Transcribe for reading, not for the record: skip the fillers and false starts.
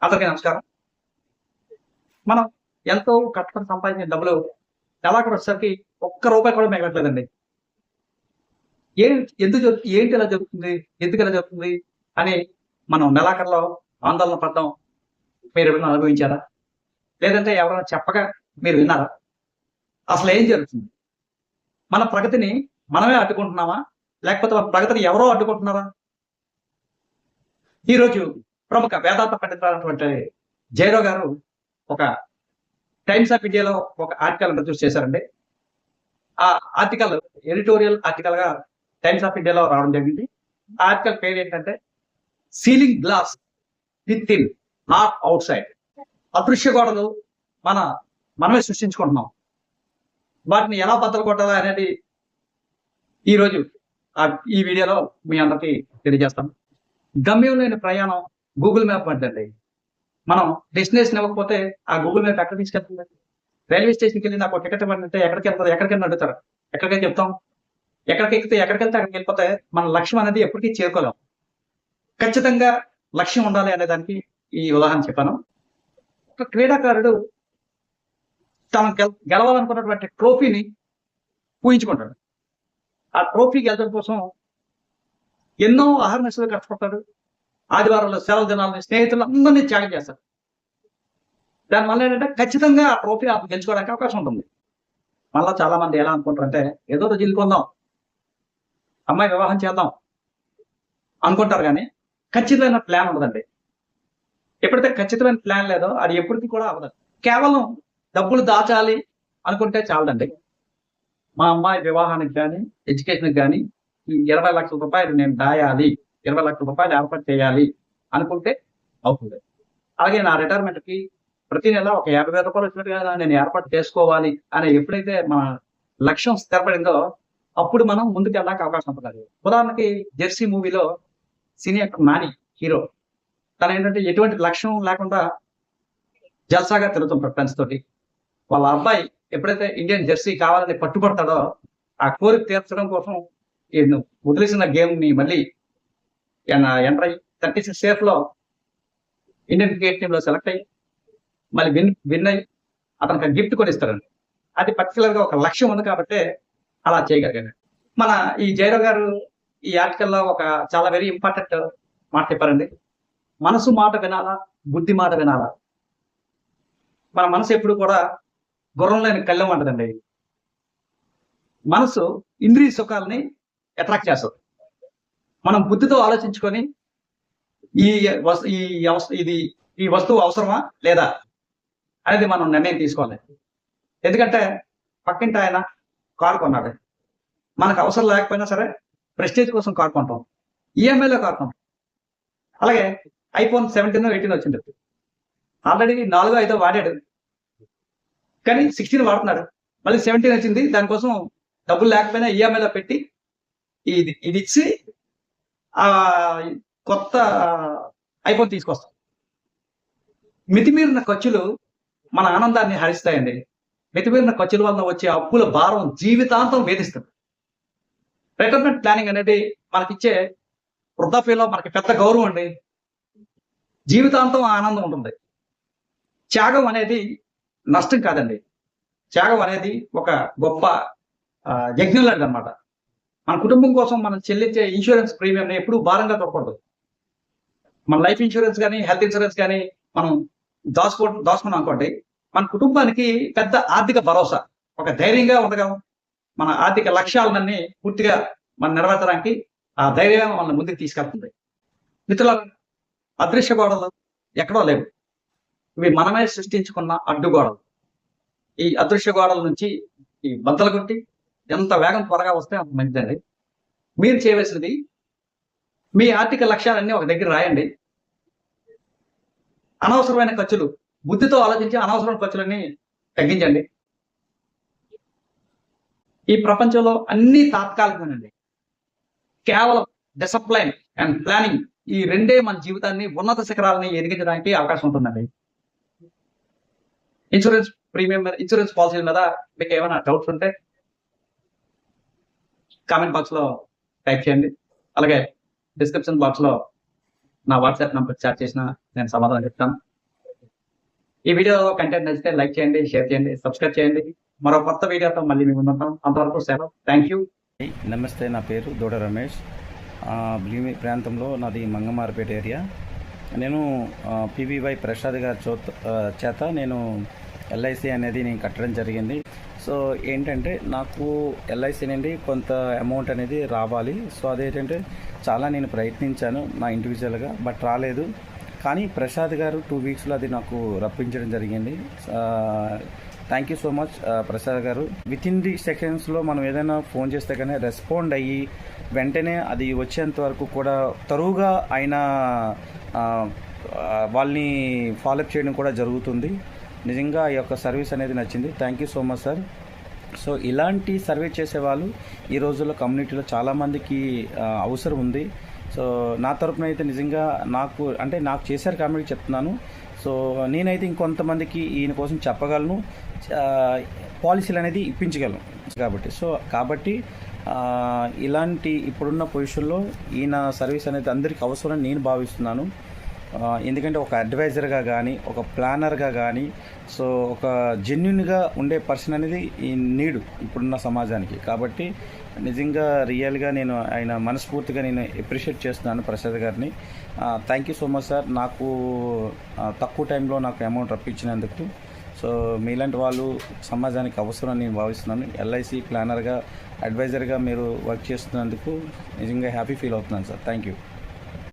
అందరికీ నమస్కారం. మనం ఎంతో కష్టపడి సంపాదించిన డబ్బులు నెలాఖరు వచ్చేసరికి ఒక్క రూపాయి కూడా మిగలట్లేదండి. ఏం ఎందుకు ఏంటి ఇలా జరుగుతుంది? ఎందుకు ఇలా జరుగుతుంది? అని మనం నెలాఖరులో ఆందోళన పడడం మీరెప్పుడైనా అనుభవించారా? లేదంటే ఎవరైనా చెప్పగా మీరు విన్నారా? అసలేం జరుగుతుంది? మన ప్రగతిని మనమే అడ్డుకుంటున్నామా? లేకపోతే మన ప్రగతిని ఎవరో అడ్డుకుంటున్నారా? ఈరోజు ప్రముఖ వేదాంత పండితులైనటువంటి జైరావ్ గారు ఒక టైమ్స్ ఆఫ్ ఇండియాలో ఒక ఆర్టికల్ ప్రొడ్యూస్ చేశారండి. ఆ ఆర్టికల్ ఎడిటోరియల్ ఆర్టికల్ గా టైమ్స్ ఆఫ్ ఇండియాలో రావడం జరిగింది. ఆ ఆర్టికల్ పేరు ఏంటంటే ceiling glass with in not out side. అదృశ్య గోడలు మన మనమే సృష్టించుకుంటున్నాం. వాటిని ఎలా బద్దలు కొట్టాలా అనేది ఈరోజు ఈ వీడియోలో మీ అందరికీ తెలియజేస్తాం. గమ్యం లేని ప్రయాణం గూగుల్ మ్యాప్ వంటిదండి. మనం డెస్టినేషన్ ఇవ్వకపోతే ఆ గూగుల్ మ్యాప్ ఎక్కడ తీసుకెళ్తుంది? రైల్వే స్టేషన్కి వెళ్ళి నాకు టికెట్ ఇవ్వండి అంటే ఎక్కడికి వెళ్తుంది? ఎక్కడికైనా అడుగుతారు. ఎక్కడికైనా చెప్తాం. ఎక్కడికి ఎక్కితే ఎక్కడికి వెళ్తే అక్కడికి వెళ్ళిపోతే మన లక్ష్యం అనేది ఎప్పటికీ చేరుకోలేం. ఖచ్చితంగా లక్ష్యం ఉండాలి అనే దానికి ఈ ఉదాహరణ చెప్పాను. ఒక క్రీడాకారుడు తను గెలవాలనుకున్నటువంటి ట్రోఫీని ఊహించుకుంటాడు. ఆ ట్రోఫీ గెలవడం కోసం ఎన్నో అహర్నిశలు కష్టపడతాడు. ఆదివారంలో సెలవు దినాలని స్నేహితులు అందరినీ త్యాగం చేస్తారు. దానివల్ల ఏంటంటే ఖచ్చితంగా ఆ ట్రోఫీ గెలుచుకోవడానికి అవకాశం ఉంటుంది. మళ్ళా చాలా మంది ఎలా అనుకుంటారంటే ఏదో రోజు వెళ్ళిపోదాం, అమ్మాయి వివాహం చేద్దాం అనుకుంటారు, కానీ ఖచ్చితమైన ప్లాన్ ఉండదండి. ఎప్పుడైతే ఖచ్చితమైన ప్లాన్ లేదో అది ఎప్పటికీ కూడా అవ్వదు. కేవలం డబ్బులు దాచాలి అనుకుంటే చాలదండి. మా అమ్మాయి వివాహానికి కానీ ఎడ్యుకేషన్కి కానీ ఈ 20 లక్షల రూపాయలు నేను దాయాలి, 20 లక్షల రూపాయలు ఏర్పాటు చేయాలి అనుకుంటే అవుతుంది. అలాగే నా రిటైర్మెంట్కి ప్రతి నెల ఒక 50,000 రూపాయలు వచ్చినట్టుగా నేను ఏర్పాటు చేసుకోవాలి అని ఎప్పుడైతే మన లక్ష్యం స్థిరపడిందో అప్పుడు మనం ముందుకు వెళ్ళడానికి అవకాశం ఉంటుంది. ఉదాహరణకి జెర్సీ మూవీలో సినీ యాక్టర్ నాని హీరో, తను ఏంటంటే ఎటువంటి లక్ష్యం లేకుండా జల్సాగా తిరుగుతుంటాడు ఫ్రెండ్స్ తోటి. వాళ్ళ అబ్బాయి ఎప్పుడైతే ఇండియన్ జెర్సీ కావాలని పట్టుబడతాడో ఆ కోరిక తీర్చడం కోసం వదిలేసిన గేమ్ ని మళ్ళీ ఎంటర్ అయ్యి 36 years లో ఇండియన్ క్రికెట్ టీమ్ లో సెలెక్ట్ అయ్యి మళ్ళీ విన్ అయ్యి అతనికి గిఫ్ట్ కూడా ఇస్తారండి. అది పర్టికులర్ గా ఒక లక్ష్యం ఉంది కాబట్టి అలా చేయగలిగాను. మన ఈ జైరావ్ గారు ఈ ఆర్టికల్లో ఒక చాలా వెరీ ఇంపార్టెంట్ మాట చెప్పారండి. మనసు మాట వినాలా, బుద్ధి మాట వినాలా? మన మనసు ఎప్పుడు కూడా గుర్రం లేని కళ్ళెం అంటదండి. మనసు ఇంద్రియ సుఖాలని అట్రాక్ట్ చేస్తుంది. మనం బుద్ధితో ఆలోచించుకొని ఈ ఇది ఈ వస్తువు అవసరమా లేదా అనేది మనం నిర్ణయం తీసుకోవాలి. ఎందుకంటే పక్కింటి ఆయన కారు కొన్నాడు, మనకు అవసరం లేకపోయినా సరే ప్రెస్టేజ్ కోసం కారు కొంటాం, ఈఎంఐలో కారు కొంటాం. అలాగే iPhone 17 18 వచ్చింది, ఆల్రెడీ 4-5 వాడాడు, కానీ 16 వాడుతున్నాడు. మళ్ళీ 17 వచ్చింది, దానికోసం డబ్బులు లేకపోయినా ఈఎంఐలో పెట్టి ఇది ఇచ్చి ఆ కొత్త ఐఫోన్ తీసుకొస్తాం. మితిమీరిన ఖర్చులు మన ఆనందాన్ని హరిస్తాయండి. మితిమీరిన ఖర్చుల వలన వచ్చే అప్పుల భారం జీవితాంతం వేధిస్తుంది. రిటైర్మెంట్ ప్లానింగ్ అనేది మనకిచ్చే వృద్ధాప్యంలో మనకి పెద్ద గౌరవం అండి. జీవితాంతం ఆనందం ఉంటుంది. త్యాగం అనేది నష్టం కాదండి. త్యాగం అనేది ఒక గొప్ప యజ్ఞం లాంటిది అనమాట. మన కుటుంబం కోసం మనం చెల్లించే ఇన్సూరెన్స్ ప్రీమియం ఎప్పుడూ భారంగా చూడకూడదు. మన లైఫ్ ఇన్సూరెన్స్ కానీ హెల్త్ ఇన్సూరెన్స్ కానీ మనం దాచుకున్నాం అనుకోండి, మన కుటుంబానికి పెద్ద ఆర్థిక భరోసా, ఒక ధైర్యంగా ఉండగలం. మన ఆర్థిక లక్ష్యాలన్నీ పూర్తిగా మనం నెరవేర్చడానికి ఆ ధైర్యం మన ముందుకు తీసుకెళ్తుంది. మిత్రులారా, అదృశ్య గోడలు ఎక్కడో లేవు, ఇవి మనమే సృష్టించుకున్న అడ్డుగోడలు. ఈ అదృశ్య గోడల నుంచి ఈ బద్దలు కొట్టి ఎంత వేగం త్వరగా వస్తే అంత మంచిదండి. మీరు చేయవలసినది మీ ఆర్థిక లక్ష్యాలన్నీ ఒక దగ్గర రాయండి. అనవసరమైన ఖర్చులు, బుద్ధితో ఆలోచించి అనవసరమైన ఖర్చులన్నీ తగ్గించండి. ఈ ప్రపంచంలో అన్ని తాత్కాలికమేనండి. కేవలం డిసిప్లైన్ అండ్ ప్లానింగ్, ఈ రెండే మన జీవితాన్ని ఉన్నత శిఖరాలని ఎదిగించడానికి అవకాశం ఉంటుందండి. ఇన్సూరెన్స్ పాలసీల మీద మీకు ఏమైనా డౌట్స్ ఉంటే కామెంట్ బాక్స్ లో టైప్ చేయండి. అలాగే డిస్క్రిప్షన్ బాక్స్ లో నా వాట్సాప్ నంబర్ చాట్ చేసిన నేను సమాధానం చెప్తాను. ఈ వీడియో కంటెంట్ నచ్చితే లైక్ చేయండి, షేర్ చేయండి, సబ్స్క్రైబ్ చేయండి. మరో కొత్త వీడియోతో మళ్ళీ మేము ఉంటాం. అంతవరకు సెలవు. Thank you. నమస్తే, నా పేరు దూడ రమేష్. భీమి ప్రాంతంలో నాది మంగమారపేట ఏరియా. నేను పివివై ప్రసాద్ గారి చేత నేను ఎల్ఐసి అనేది నేను కట్టడం జరిగింది. సో ఏంటంటే నాకు ఎల్ఐసి నుండి కొంత అమౌంట్ అనేది రావాలి. సో అదేంటంటే చాలా నేను ప్రయత్నించాను నా ఇండివిజువల్గా, బట్ రాలేదు. కానీ ప్రసాద్ గారు 2 వీక్స్లో అది నాకు రప్పించడం జరిగింది. Thank you so much Prasad garu. Within the సెకండ్స్లో మనం ఏదైనా ఫోన్ చేస్తే కానీ రెస్పాండ్ అయ్యి వెంటనే అది వచ్చేంత వరకు కూడా తరువుగా ఆయన వాళ్ళని ఫాలోఅప్ చేయడం కూడా జరుగుతుంది. నిజంగా ఈ యొక్క సర్వీస్ అనేది నచ్చింది. Thank you so much sir. So ఇలాంటి సర్వీస్ చేసేవాళ్ళు ఈ రోజుల్లో కమ్యూనిటీలో చాలామందికి అవసరం ఉంది. సో నా తరపున అయితే నిజంగా నాకు చేశారు కాబట్టి చెప్తున్నాను. సో నేనైతే ఇంకొంతమందికి ఈయన కోసం చెప్పగలను, పాలసీలు అనేది ఇప్పించగలను కాబట్టి ఇలాంటి ఇప్పుడున్న పొజిషన్లో ఈయన సర్వీస్ అనేది అందరికీ అవసరం నేను భావిస్తున్నాను. ఎందుకంటే ఒక అడ్వైజర్గా కానీ, ఒక ప్లానర్గా కానీ, సో ఒక జెన్యున్గా ఉండే పర్సన్ అనేది ఈ నీడు ఇప్పుడున్న సమాజానికి. కాబట్టి నిజంగా రియల్గా నేను ఆయన మనస్ఫూర్తిగా నేను అప్రిషియేట్ చేస్తున్నాను ప్రసాద్ గారిని. Thank you so much sir, నాకు తక్కువ టైంలో నాకు అమౌంట్ రప్పించినందుకు. సో మీలాంటి వాళ్ళు సమాజానికి అవసరం నేను భావిస్తున్నాను. ఎల్ఐసి ప్లానర్గా, అడ్వైజర్గా మీరు వర్క్ చేస్తున్నందుకు నిజంగా హ్యాపీ ఫీల్ అవుతున్నాను సార్. Thank you.